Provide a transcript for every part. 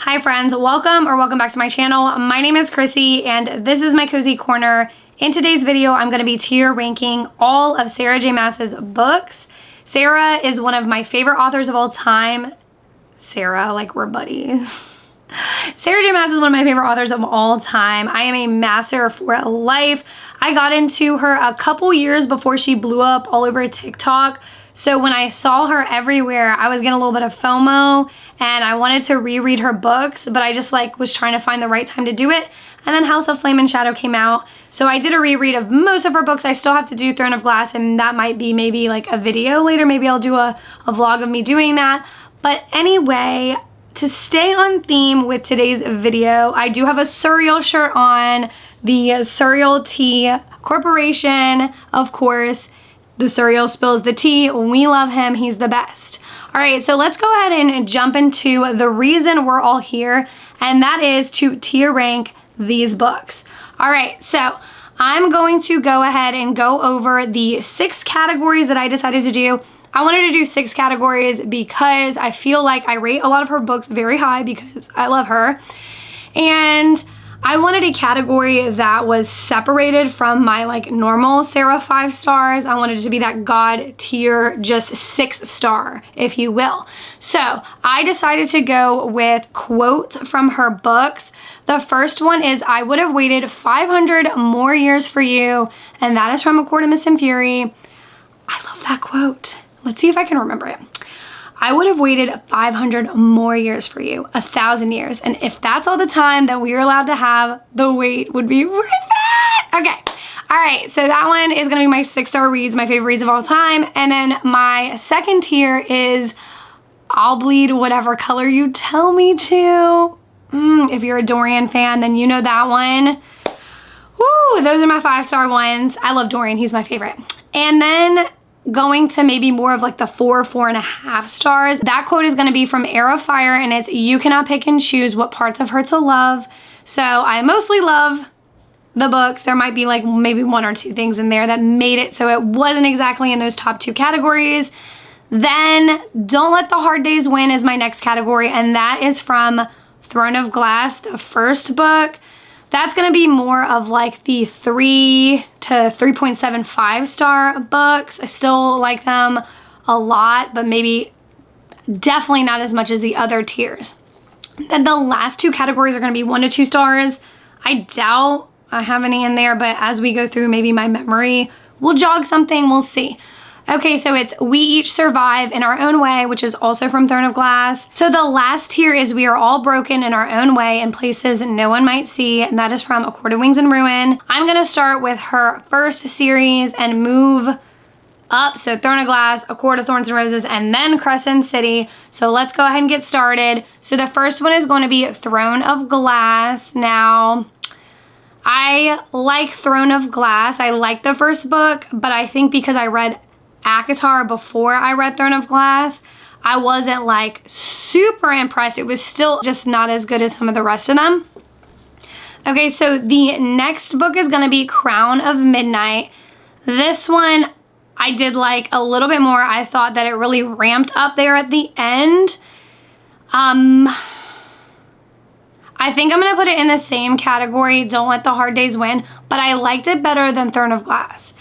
Hi friends, welcome back to my channel. My name is Chrissy and this is my Cozy Corner. In today's video, I'm going to be tier ranking all of Sarah J. Maas's books. Sarah is one of my favorite authors of all time. Sarah, like we're buddies. Sarah J. Maas is one of my favorite authors of all time. I am a Maaser for life. I got into her a couple years before she blew up all over TikTok. So when I saw her everywhere, I was getting a little bit of FOMO and I wanted to reread her books, but I just was trying to find the right time to do it. And then House of Flame and Shadow came out. So I did a reread of most of her books. I still have to do Throne of Glass, and that might be maybe like a video later. Maybe I'll do a vlog of me doing that. But anyway, to stay on theme with today's video, I do have a Surreal shirt on, the Surreal Tea Corporation, of course. The Surreal spills the tea. We love him. He's the best. All right, so let's go ahead and jump into the reason we're all here, and that is to tier rank these books. All right, so I'm going to go ahead and go over the 6 categories that I decided to do. I wanted to do 6 categories because I feel like I rate a lot of her books very high because I love her. And I wanted a category that was separated from my normal Sarah 5 stars. I wanted it to be that God tier, just 6 star, if you will. So I decided to go with quotes from her books. The first one is, "I would have waited 500 more years for you," and that is from A Court of Mist and Fury. I love that quote. Let's see if I can remember it. "I would have waited 500 more years for you, 1,000 years. And if that's all the time that we are allowed to have, the wait would be worth it." Okay. All right. So that one is going to be my 6-star reads, my favorite reads of all time. And then my second tier is, "I'll bleed whatever color you tell me to." If you're a Dorian fan, then you know that one. Woo, those are my 5-star ones. I love Dorian. He's my favorite. And then going to maybe more of the 4.5 stars. That quote is going to be from Heir of Fire, and it's, "You cannot pick and choose what parts of her to love." So I mostly love the books. There might be maybe 1 or 2 things in there that made it so it wasn't exactly in those top 2 categories. Then Don't Let the Hard Days Win is my next category, and that is from Throne of Glass, the first book. That's going to be more of the 3 to 3.75 star books. I still like them a lot, but maybe definitely not as much as the other tiers. Then the last 2 categories are going to be 1 to 2 stars. I doubt I have any in there, but as we go through, maybe my memory will jog something. We'll see. Okay, so it's "We Each Survive in Our Own Way," which is also from Throne of Glass. So the last tier is "We Are All Broken in Our Own Way in Places No One Might See," and that is from A Court of Wings and Ruin. I'm going to start with her first series and move up. So Throne of Glass, A Court of Thorns and Roses, and then Crescent City. So let's go ahead and get started. So the first one is going to be Throne of Glass. Now, I like Throne of Glass. I like the first book, but I think because I read ACOTAR before I read Throne of Glass, I wasn't super impressed. It was still just not as good as some of the rest of them. Okay, so the next book is going to be Crown of Midnight. This one I did like a little bit more. I thought that it really ramped up there at the end. I think I'm going to put it in the same category, Don't Let the Hard Days Win, but I liked it better than Throne of Glass.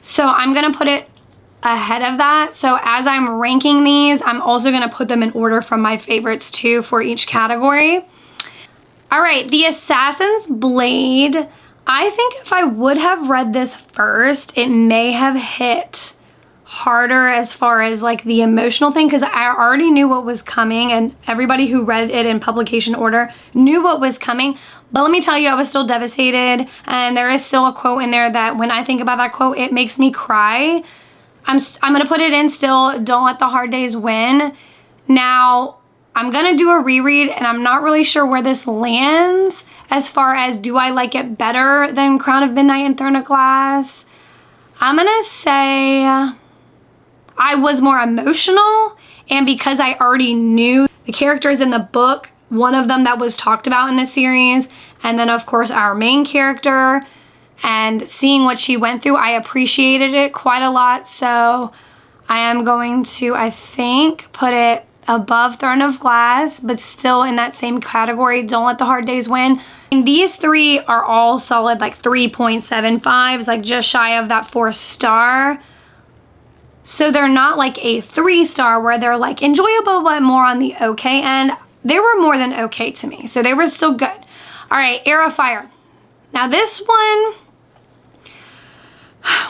So I'm going to put it ahead of that. So as I'm ranking these, I'm also going to put them in order from my favorites too for each category. All right, The Assassin's Blade. I think if I would have read this first, it may have hit harder as far as the emotional thing, because I already knew what was coming, and everybody who read it in publication order knew what was coming. But let me tell you, I was still devastated, and there is still a quote in there that when I think about that quote, it makes me cry. I'm going to put it in still, Don't Let the Hard Days Win. Now, I'm going to do a reread, and I'm not really sure where this lands as far as, do I like it better than Crown of Midnight and Throne of Glass? I'm going to say I was more emotional, and because I already knew the characters in the book, one of them that was talked about in the series, and then of course our main character, and seeing what she went through, I appreciated it quite a lot. So I am going to, I think, put it above Throne of Glass, but still in that same category. Don't Let the Hard Days Win. And these three are all solid, like 3.75s, like just shy of that 4-star. So they're not like a 3-star where they're like enjoyable, but more on the okay end. They were more than okay to me, so they were still good. All right, Heir of Fire. Now this one,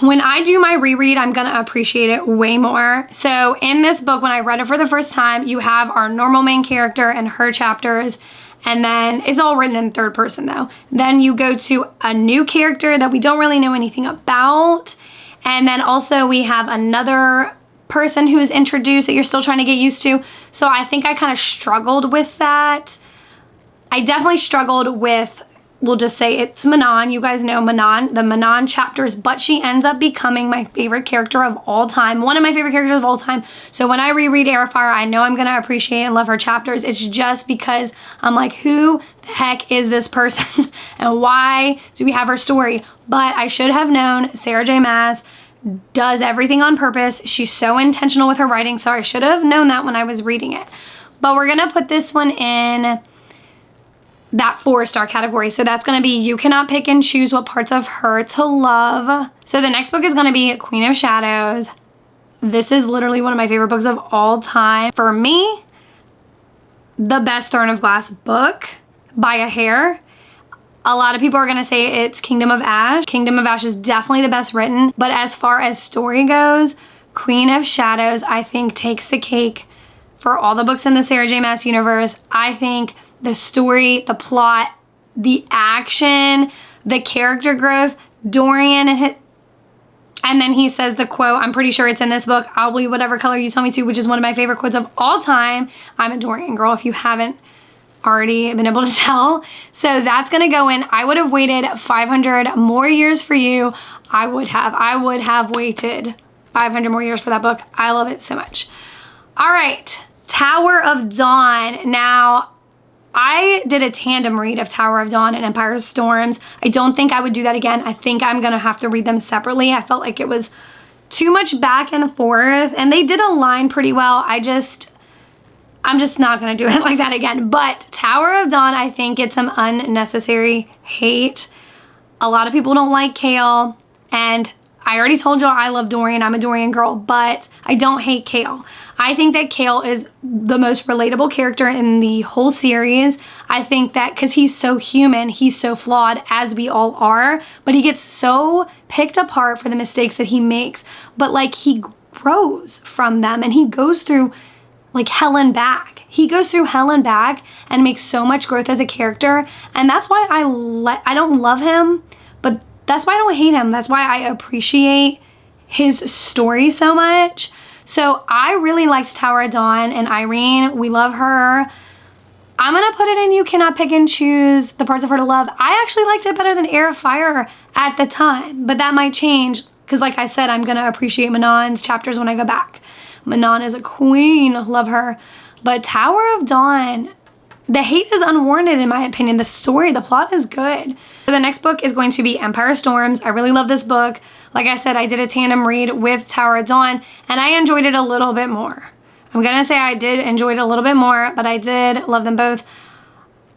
when I do my reread, I'm gonna appreciate it way more. So in this book, when I read it for the first time, you have our normal main character and her chapters, and then it's all written in third person though. Then you go to a new character that we don't really know anything about. And then also we have another person who is introduced that you're still trying to get used to. So I think I kind of struggled with that. I definitely struggled with, we'll just say it's Manon. You guys know Manon, the Manon chapters, but she ends up becoming my favorite character of all time. One of my favorite characters of all time. So when I reread Heir of Fire, I know I'm going to appreciate and love her chapters. It's just because I'm like, who the heck is this person? And why do we have her story? But I should have known Sarah J. Maas does everything on purpose. She's so intentional with her writing, so I should have known that when I was reading it. But we're going to put this one in that 4-star category. So that's going to be you cannot pick and choose what parts of her to love. So the next book is going to be Queen of Shadows. This is literally one of my favorite books of all time. For me, the best Throne of Glass book by a hair. A lot of people are going to say it's Kingdom of Ash. Kingdom of Ash is definitely the best written. But as far as story goes, Queen of Shadows, I think, takes the cake for all the books in the Sarah J. Maas universe. I think the story, the plot, the action, the character growth, Dorian and then he says the quote, I'm pretty sure it's in this book, I'll be whatever color you tell me to, which is one of my favorite quotes of all time. I'm a Dorian girl if you haven't already been able to tell. So that's gonna go in. I would have waited 500 more years for you. I would have waited 500 more years for that book. I love it so much. All right, Tower of Dawn. Now, I did a tandem read of Tower of Dawn and Empire Storms. I don't think I would do that again. I think I'm gonna have to read them separately. I felt like it was too much back and forth, and they did align pretty well. I'm just not gonna do it like that again. But Tower of Dawn, I think, gets some unnecessary hate. A lot of people don't like Kale, and I already told you I love Dorian. I'm a Dorian girl, but I don't hate Kale. I think that Kale is the most relatable character in the whole series. I think that because he's so human, he's so flawed, as we all are, but he gets so picked apart for the mistakes that he makes. But like, he grows from them, and he goes through like hell and back. He goes through hell and back and makes so much growth as a character. And that's why I don't love him, but that's why I don't hate him. That's why I appreciate his story so much. So I really liked Tower of Dawn, and Irene, we love her. I'm gonna put it in you cannot pick and choose the parts of her to love. I actually liked it better than Heir of Fire at the time, but that might change because like I said, I'm gonna appreciate Manon's chapters when I go back. Manon is a queen, love her. But Tower of Dawn, the hate is unwarranted in my opinion. The story, the plot is good. So the next book is going to be Empire Storms. I really love this book. Like I said, I did a tandem read with Tower of Dawn, and I enjoyed it a little bit more. I'm gonna say I did enjoy it a little bit more, but I did love them both.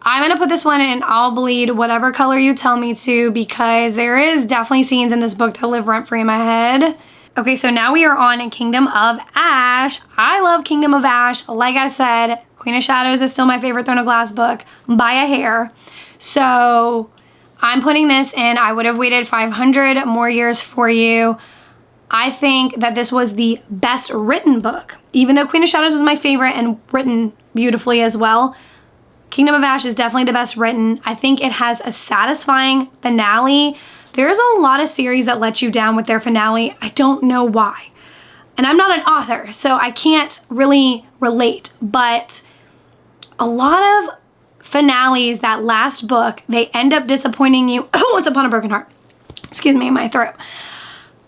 I'm gonna put this one in I'll bleed whatever color you tell me to, because there is definitely scenes in this book that live rent-free in my head. Okay, so now we are on Kingdom of Ash. I love Kingdom of Ash. Like I said, Queen of Shadows is still my favorite Throne of Glass book by a hair. So I'm putting this in. I would have waited 500 more years for you. I think that this was the best written book. Even though Queen of Shadows was my favorite and written beautifully as well, Kingdom of Ash is definitely the best written. I think it has a satisfying finale. There's a lot of series that let you down with their finale. I don't know why. And I'm not an author, so I can't really relate. But a lot of finales, that last book, they end up disappointing you. Oh, Once Upon a Broken Heart. Excuse me, my throat.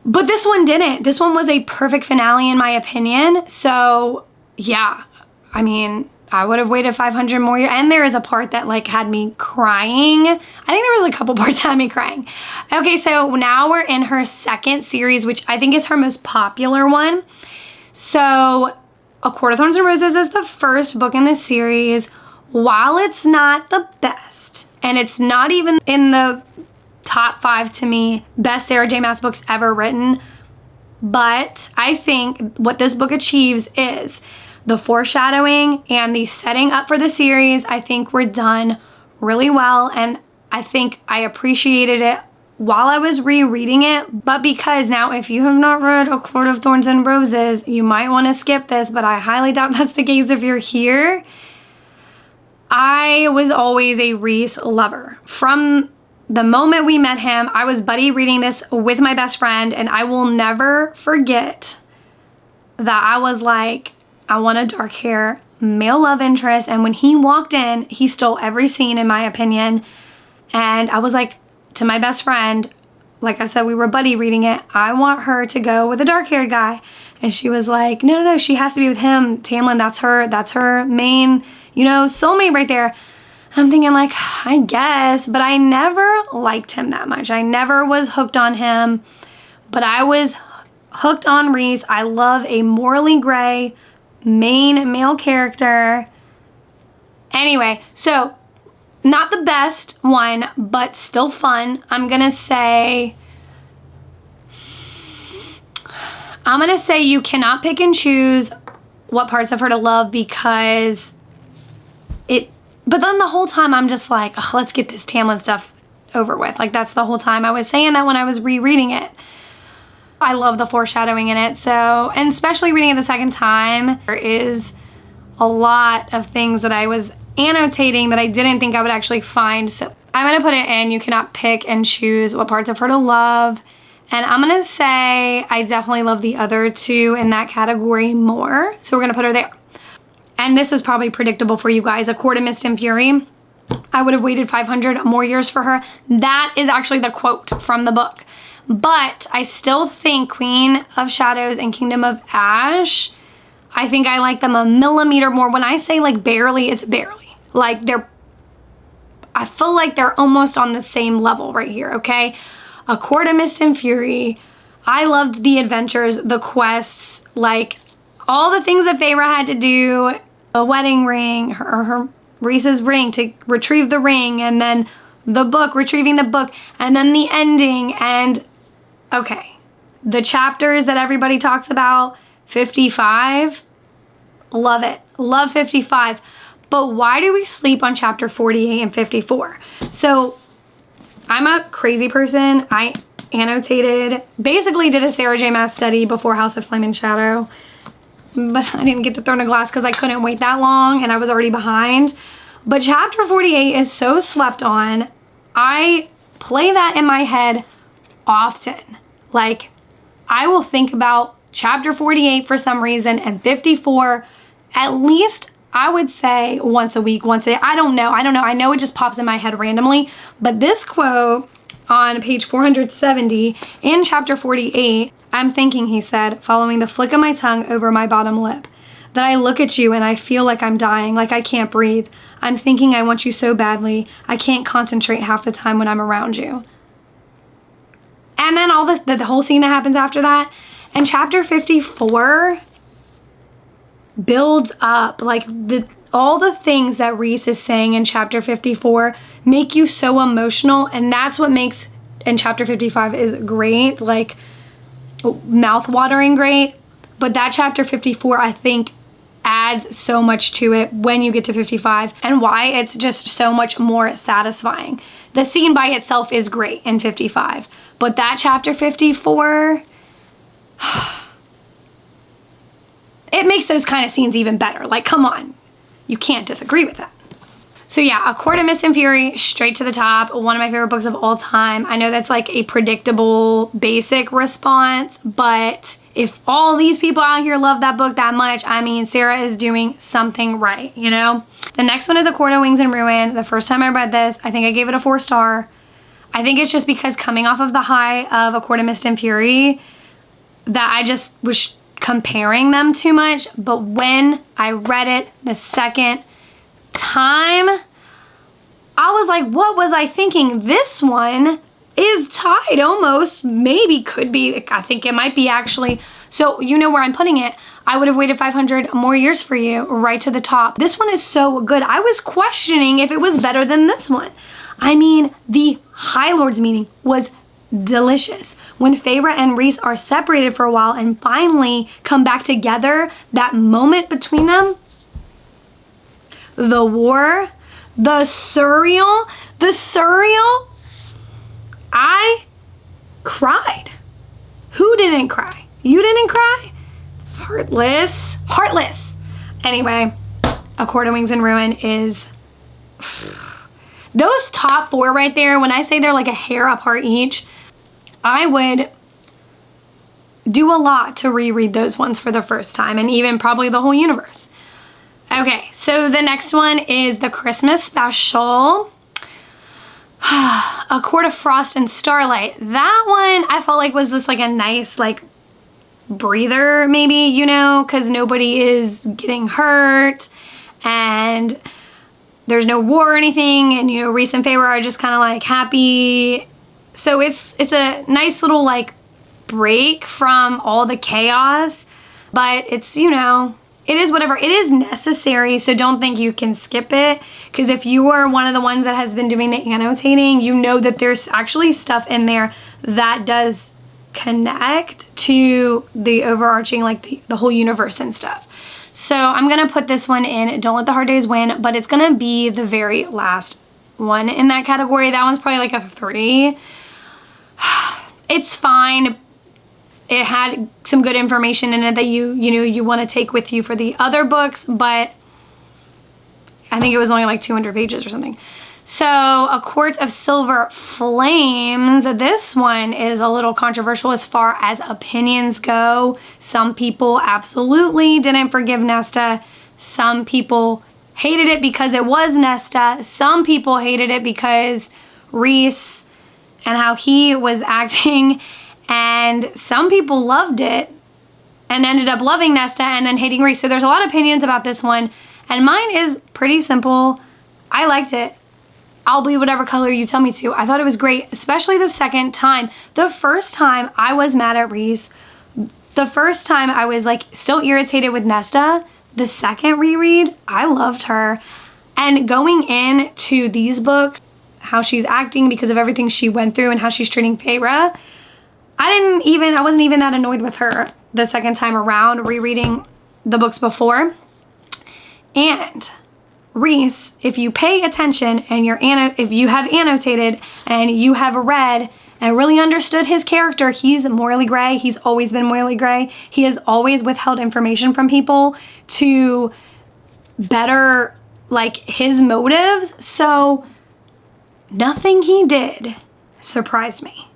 But this one didn't. This one was a perfect finale in my opinion. So yeah, I mean, I would have waited 500 more years. And there is a part that like had me crying. I think there was a couple parts that had me crying. Okay, so now we're in her second series, which I think is her most popular one. So A Court of Thorns and Roses is the first book in this series. While it's not the best, and it's not even in the top 5 to me best Sarah J Maas books ever written, but I think what this book achieves is the foreshadowing and the setting up for the series. I think were done really well, and I think I appreciated it while I was rereading it. But because now, if you have not read A Court of Thorns and Roses, you might want to skip this, but I highly doubt that's the case if you're here. I was always a Rhys lover. From the moment we met him, I was buddy reading this with my best friend, and I will never forget that I was like, I want a dark hair male love interest. And when he walked in, he stole every scene, in my opinion. And I was like to my best friend, like I said, we were buddy reading it, I want her to go with a dark haired guy. And she was like, no, she has to be with him. Tamlin, that's her main, soulmate right there. I'm thinking like, I guess, but I never liked him that much. I never was hooked on him, but I was hooked on Rhys. I love a morally gray main male character. Anyway, so not the best one, but still fun. I'm gonna say you cannot pick and choose what parts of her to love, because but then the whole time I'm just like, oh, let's get this Tamlin stuff over with. Like, that's the whole time I was saying that when I was rereading it. I love the foreshadowing in it. So, and especially reading it the second time, there is a lot of things that I was annotating that I didn't think I would actually find. So I'm gonna put it in, you cannot pick and choose what parts of her to love. And I'm gonna say I definitely love the other two in that category more. So we're gonna put her there. And this is probably predictable for you guys. A Court of Mist and Fury. I would have waited 500 more years for her. That is actually the quote from the book. But I still think Queen of Shadows and Kingdom of Ash, I think I like them a millimeter more. When I say like barely, it's barely. Like I feel like they're almost on the same level right here, okay? A Court of Mist and Fury, I loved the adventures, the quests, like all the things that Feyre had to do, a wedding ring, her Rhys's ring to retrieve the ring, and then the book, retrieving the book, and then the ending. And okay, the chapters that everybody talks about, 55, love it, love 55. But why do we sleep on chapter 48 and 54? So I'm a crazy person. I annotated, basically did a Sarah J Maas study before House of Flame and Shadow, but I didn't get to Throne of Glass because I couldn't wait that long and I was already behind. But chapter 48 is so slept on. I play that in my head often. Like, I will think about chapter 48 for some reason, and 54 at least, I would say once a week, once a day. I don't know. I know it just pops in my head randomly. But this quote on page 470 in chapter 48, I'm thinking, he said, following the flick of my tongue over my bottom lip, that I look at you and I feel like I'm dying, like I can't breathe. I'm thinking I want you so badly. I can't concentrate half the time when I'm around you. And then all the whole scene that happens after that. And chapter 54 builds up, like all the things that Rhys is saying in chapter 54 make you so emotional. And that's what makes, and chapter 55 is great, like mouth-watering great. But that chapter 54, I think, adds so much to it when you get to 55, and why it's just so much more satisfying. The scene by itself is great in 55, but that chapter 54, it makes those kind of scenes even better. Like, come on, you can't disagree with that. So yeah, A Court of Mist and Fury, straight to the top, one of my favorite books of all time. I know that's like a predictable, basic response, but if all these people out here love that book that much, I mean, Sarah is doing something right, you know? The next one is A Court of Wings and Ruin. The first time I read this, I think I gave it a 4-star. I think it's just because coming off of the high of A Court of Mist and Fury, that I just was comparing them too much. But when I read it the second time, I was like, what was I thinking? This one is tied almost, maybe could be, I think it might be actually So you know where I'm putting it. I would have waited 500 more years for you, right to the top. This one is so good. I was questioning if it was better than this one. I mean, the High Lord's meeting was delicious. When Feyre and Rhys are separated for a while and finally come back together, that moment between them, the war, the surreal, I cried. Who didn't cry? You didn't cry? Heartless. Anyway, A Court of Wings and Ruin is... Those top 4 right there, when I say they're like a hair apart each, I would do a lot to reread those ones for the first time, and even probably the whole universe. Okay, so the next one is the Christmas special. A Court of Frost and Starlight. That one I felt like was just like a nice like breather maybe, you know, because nobody is getting hurt and there's no war or anything, and you know, Rhys and Feyre are just kind of like happy. So it's a nice little like break from all the chaos, but it's, you know, it is whatever. It is necessary, so don't think you can skip it, because if you are one of the ones that has been doing the annotating, you know that there's actually stuff in there that does connect to the overarching, like the whole universe and stuff. So I'm gonna put this one in Don't Let the Hard Days Win, but it's gonna be the very last one in that category. That one's probably like a 3. It's fine. It had some good information in it that you know you want to take with you for the other books, but I think it was only like 200 pages or something. So A Court of Silver Flames, this one is a little controversial as far as opinions go. Some people absolutely didn't forgive Nesta. Some people hated it because it was Nesta. Some people hated it because Rhys and how he was acting. And some people loved it and ended up loving Nesta and then hating Rhys. So there's a lot of opinions about this one. And mine is pretty simple. I liked it. I'll bleed whatever color you tell me to. I thought it was great, especially the second time. The first time I was mad at Rhys. The first time I was like still irritated with Nesta. The second reread, I loved her. And going into these books, how she's acting because of everything she went through and how she's treating Feyre, I wasn't even that annoyed with her the second time around rereading the books before. And Rhys, if you pay attention and if you have annotated and you have read and really understood his character, he's morally gray. He's always been morally gray. He has always withheld information from people to better like his motives. So nothing he did surprised me.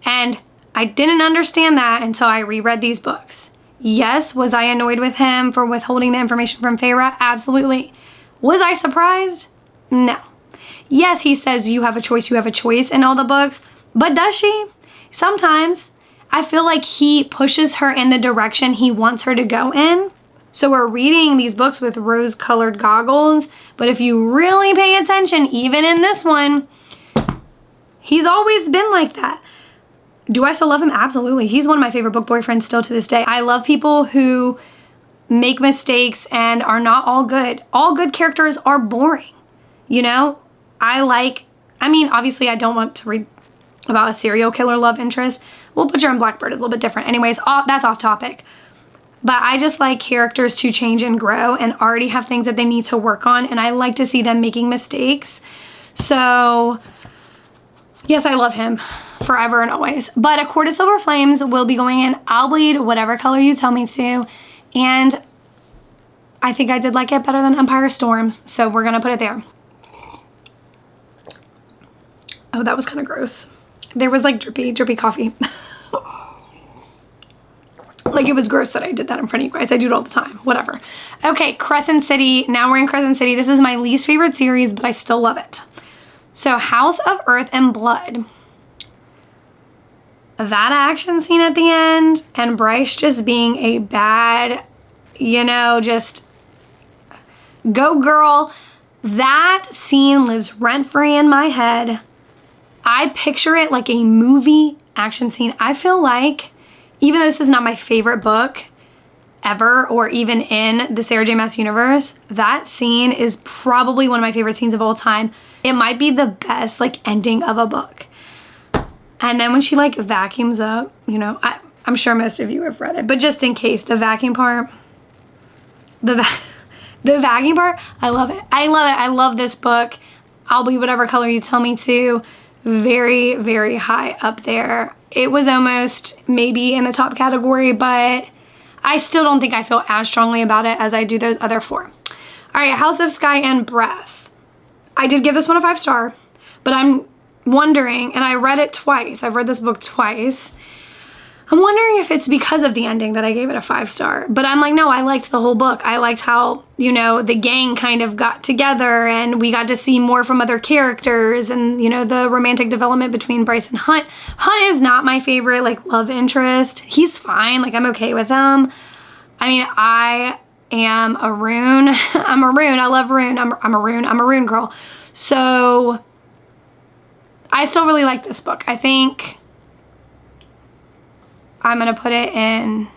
And I didn't understand that until I reread these books. Yes, was I annoyed with him for withholding the information from Feyre? Absolutely. Was I surprised? No. Yes, he says you have a choice in all the books, but does she? Sometimes I feel like he pushes her in the direction he wants her to go in. So we're reading these books with rose-colored goggles, but if you really pay attention, even in this one, he's always been like that. Do I still love him? Absolutely. He's one of my favorite book boyfriends still to this day. I love people who make mistakes and are not all good. All good characters are boring. You know, obviously I don't want to read about a serial killer love interest. Well, Butcher and Blackbird is a little bit different. Anyways, that's off topic. But I just like characters to change and grow and already have things that they need to work on. And I like to see them making mistakes. So yes, I love him forever and always. But A Court of Silver Flames will be going in I'll bleed whatever color you tell me to. And I think I did like it better than Empire Storms. So we're going to put it there. Oh, that was kind of gross. There was like drippy coffee. Like it was gross that I did that in front of you guys. I do it all the time. Whatever. Okay, Crescent City. Now we're in Crescent City. This is my least favorite series, but I still love it. So House of Earth and Blood. That action scene at the end and Bryce just being a bad, just go girl. That scene lives rent-free in my head. I picture it like a movie action scene. I feel like even though this is not my favorite book ever, or even in the Sarah J Maas universe, that scene is probably one of my favorite scenes of all time. It might be the best like ending of a book. And then when she like vacuums up, you know, I'm sure most of you have read it, but just in case, the vacuum part, the vacuum part, I love it. I love it. I love this book. I'll be whatever color you tell me to. Very, very high up there. It was almost maybe in the top category, but I still don't think I feel as strongly about it as I do those other 4. All right, House of Sky and Breath. I did give this one a 5-star, but I'm wondering, and I read it twice. I've read this book twice. I'm wondering if it's because of the ending that I gave it a 5-star. But I'm like, no, I liked the whole book. I liked how, you know, the gang kind of got together and we got to see more from other characters and, you know, the romantic development between Bryce and Hunt. Hunt is not my favorite, like, love interest. He's fine. Like, I'm okay with him. I mean, I am a Rune. I'm a Rune. I love Rune. I'm a Rune. I'm a Rune girl. So I still really like this book. I think I'm gonna put it in.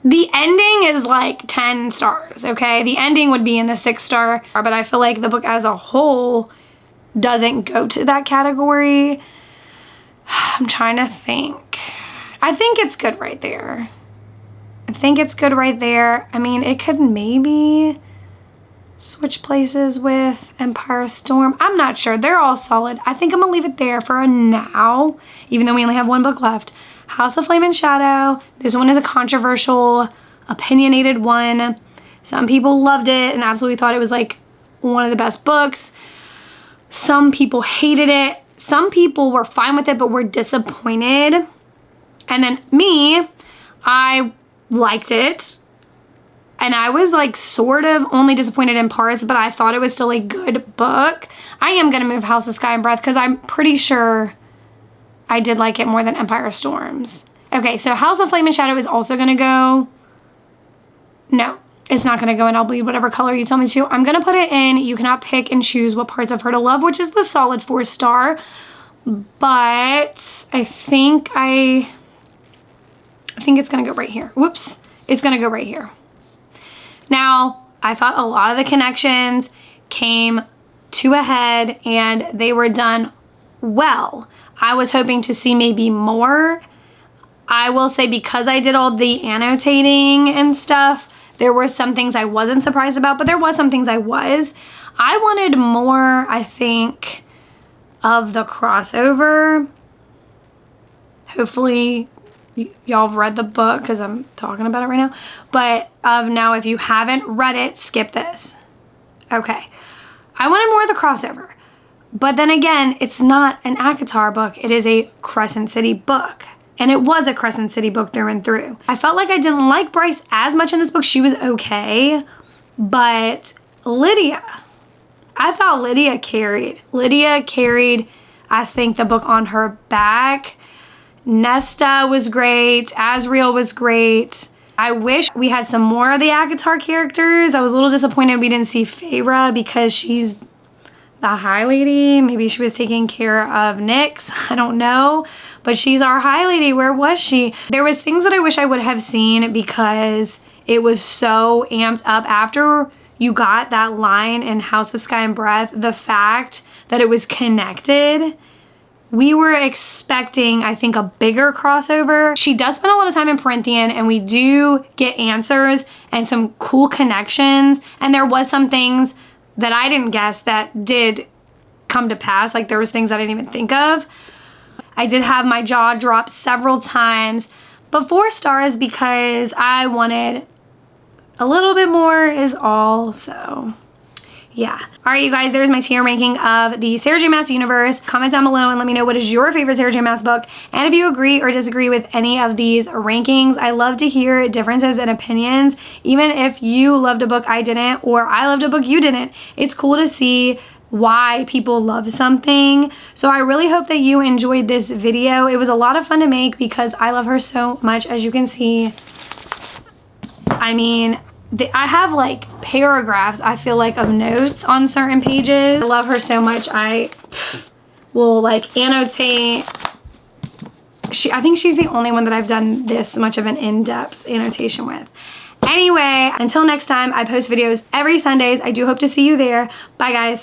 The ending is like 10 stars, okay? The ending would be in the 6-star, but I feel like the book as a whole doesn't go to that category. I'm trying to think. I think it's good right there. I think it's good right there. I mean, it could maybe switch places with Empire Storm. I'm not sure. They're all solid. I think I'm gonna leave it there for now, even though we only have 1 book left. House of Flame and Shadow. This one is a controversial, opinionated one. Some people loved it and absolutely thought it was like one of the best books. Some people hated it. Some people were fine with it but were disappointed. And then me, I liked it. And I was like sort of only disappointed in parts, but I thought it was still a good book. I am going to move House of Sky and Breath because I'm pretty sure I did like it more than Empire Storms. Okay, so House of Flame and Shadow is also going to go. No, it's not going to go in. I'll bleed whatever color you tell me to. I'm going to put it in. You cannot pick and choose what parts of her to love, which is the solid 4-star. But I think it's going to go right here. Whoops. It's going to go right here. Now, I thought a lot of the connections came to a head and they were done well. I was hoping to see maybe more. I will say because I did all the annotating and stuff, there were some things I wasn't surprised about, but there was some things I was. I wanted more, I think, of the crossover. Hopefully y'all have read the book because I'm talking about it right now. But now if you haven't read it, skip this. Okay. I wanted more of the crossover. But then again, it's not an ACOTAR book. It is a Crescent City book. And it was a Crescent City book through and through. I felt like I didn't like Bryce as much in this book. She was okay. But Lydia, I thought Lydia carried. Lydia carried, I think, the book on her back. Nesta was great. Asriel was great. I wish we had some more of the ACOTAR characters. I was a little disappointed we didn't see Feyre because she's the High Lady. Maybe she was taking care of Nyx. I don't know. But she's our High Lady. Where was she? There was things that I wish I would have seen because it was so amped up after you got that line in House of Sky and Breath. The fact that it was connected. We were expecting, I think, a bigger crossover. She does spend a lot of time in Perinthian, and we do get answers and some cool connections. And there was some things that I didn't guess that did come to pass. Like there was things I didn't even think of. I did have my jaw drop several times, but 4 stars because I wanted a little bit more is all. So yeah. All right, you guys, there's my tier ranking of the Sarah J Maas universe. Comment down below and let me know what is your favorite Sarah J Maas book. And if you agree or disagree with any of these rankings, I love to hear differences and opinions. Even if you loved a book I didn't, or I loved a book you didn't, it's cool to see why people love something. So I really hope that you enjoyed this video. It was a lot of fun to make because I love her so much, as you can see. I mean, I have like paragraphs, I feel like, of notes on certain pages. I love her so much. I will like annotate I think she's the only one that I've done this much of an in-depth annotation with. Anyway, until next time, I post videos every Sundays. I do hope to see you there. Bye, guys.